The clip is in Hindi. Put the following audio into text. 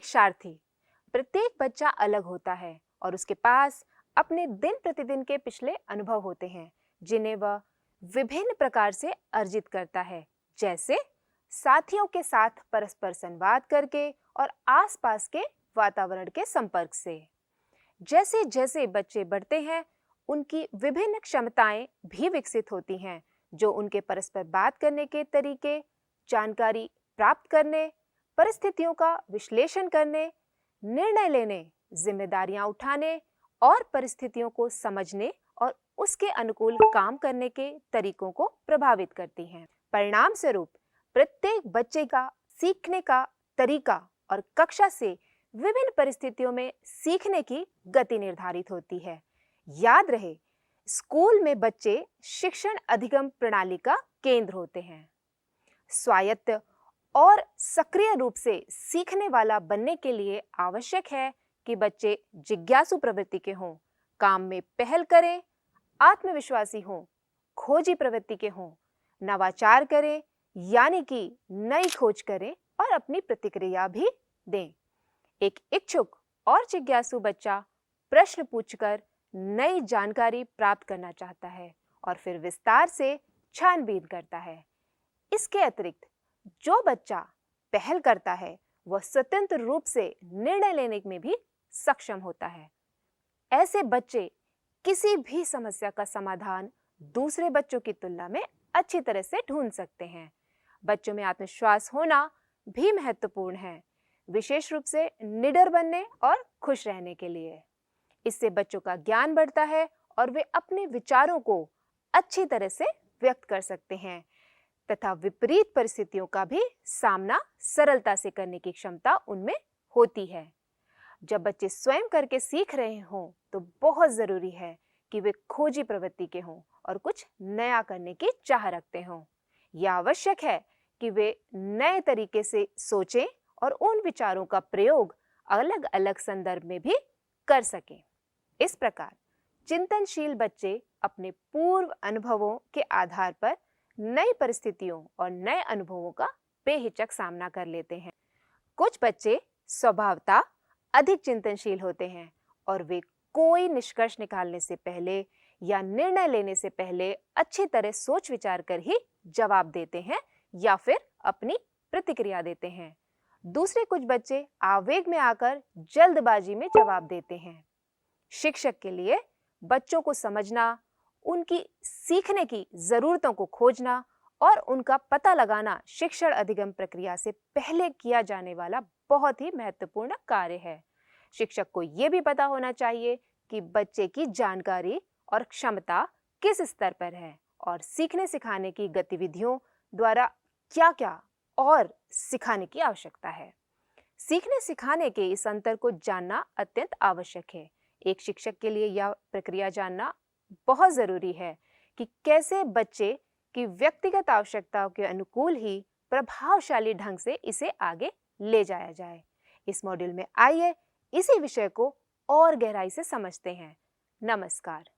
शिक्षार्थी। प्रत्येक बच्चा अलग होता है और उसके पास अपने दिन प्रतिदिन के पिछले अनुभव होते हैं जिन्हें वह विभिन्न प्रकार से अर्जित करता है, जैसे साथियों के साथ परस्पर संवाद करके और आसपास के वातावरण के संपर्क से। जैसे जैसे बच्चे बढ़ते हैं, उनकी विभिन्न क्षमताएं भी विकसित होती हैं, जो उनके परस्पर बात करने के तरीके, जानकारी प्राप्त करने, परिस्थितियों का विश्लेषण करने, निर्णय लेने, जिम्मेदारियां उठाने और परिस्थितियों को समझने और उसके अनुकूल काम करने के तरीकों को प्रभावित करती हैं। परिणाम स्वरूप प्रत्येक बच्चे का सीखने का तरीका और कक्षा से विभिन्न परिस्थितियों में सीखने की गति निर्धारित होती है। याद रहे, स्कूल में बच्चे शिक्षण अधिगम प्रणाली का केंद्र होते हैं। स्वायत्त और सक्रिय रूप से सीखने वाला बनने के लिए आवश्यक है कि बच्चे जिज्ञासु प्रवृत्ति के हों, काम में पहल करें, आत्मविश्वासी हों, खोजी प्रवृत्ति के हों, नवाचार करें यानी कि नई खोज करें और अपनी प्रतिक्रिया भी दें। एक इच्छुक और जिज्ञासु बच्चा प्रश्न पूछकर नई जानकारी प्राप्त करना चाहता है और फिर विस्तार से छानबीन करता है। इसके अतिरिक्त जो बच्चा पहल करता है, वह स्वतंत्र रूप से निर्णय लेने में भी सक्षम होता है। ऐसे बच्चे किसी भी समस्या का समाधान दूसरे बच्चों की तुलना में अच्छी तरह से ढूंढ सकते हैं। बच्चों में आत्मविश्वास होना भी महत्वपूर्ण है, विशेष रूप से निडर बनने और खुश रहने के लिए। इससे बच्चों का ज्ञान बढ़ता है और वे अपने विचारों को अच्छी तरह से व्यक्त कर सकते हैं तथा विपरीत परिस्थितियों का भी सामना सरलता से करने की क्षमता उनमें होती है। जब बच्चे स्वयं करके सीख रहे हों, तो बहुत जरूरी है कि वे खोजी प्रवृत्ति के हों और कुछ नया करने की चाह रखते हों। यह आवश्यक है कि वे नए तरीके से सोचें और उन विचारों का प्रयोग अलग अलग संदर्भ में भी कर सकें। इस प्रकार चिंतनशील बच्चे अपने पूर्व अनुभवों के आधार पर नई परिस्थितियों और नए अनुभवों का बेहिचक सामना कर लेते हैं। कुछ बच्चे स्वभावतः अधिक चिंतनशील होते हैं और वे कोई निष्कर्ष निकालने से पहले या निर्णय लेने से पहले अच्छी तरह सोच विचार कर ही जवाब देते हैं या फिर अपनी प्रतिक्रिया देते हैं। दूसरे कुछ बच्चे आवेग में आकर जल्दबाजी में जवाब देते हैं। शिक्षक के लिए बच्चों को समझना, उनकी सीखने की जरूरतों को खोजना और उनका पता लगाना शिक्षण अधिगम प्रक्रिया से पहले किया जाने वाला बहुत ही महत्वपूर्ण कार्य है। शिक्षक को यह भी पता होना चाहिए कि बच्चे की जानकारी और क्षमता किस स्तर पर है और सीखने सिखाने की गतिविधियों द्वारा क्या-क्या और सिखाने की आवश्यकता है। सीखने सिखाने के इस अंतर को जानना अत्यंत आवश्यक है। एक शिक्षक के लिए यह प्रक्रिया जानना बहुत जरूरी है कि कैसे बच्चे की व्यक्तिगत आवश्यकताओं के अनुकूल ही प्रभावशाली ढंग से इसे आगे ले जाया जाए। इस मॉड्यूल में आइए इसी विषय को और गहराई से समझते हैं। नमस्कार।